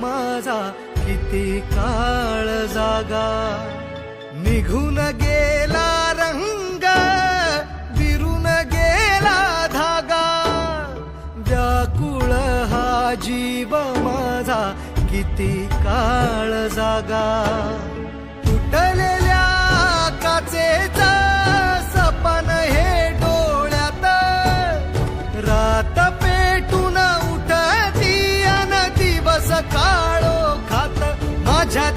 माझा किती काळ जागा. निघून गेला रंग, विरून गेला धागा, व्याकुळ हा जीव माझा किती काळ जागा. तुटलेल्या काचेचा सपन हे डोळ्यात, रात पेटून उठती अन दिवस काळो खात माझ्या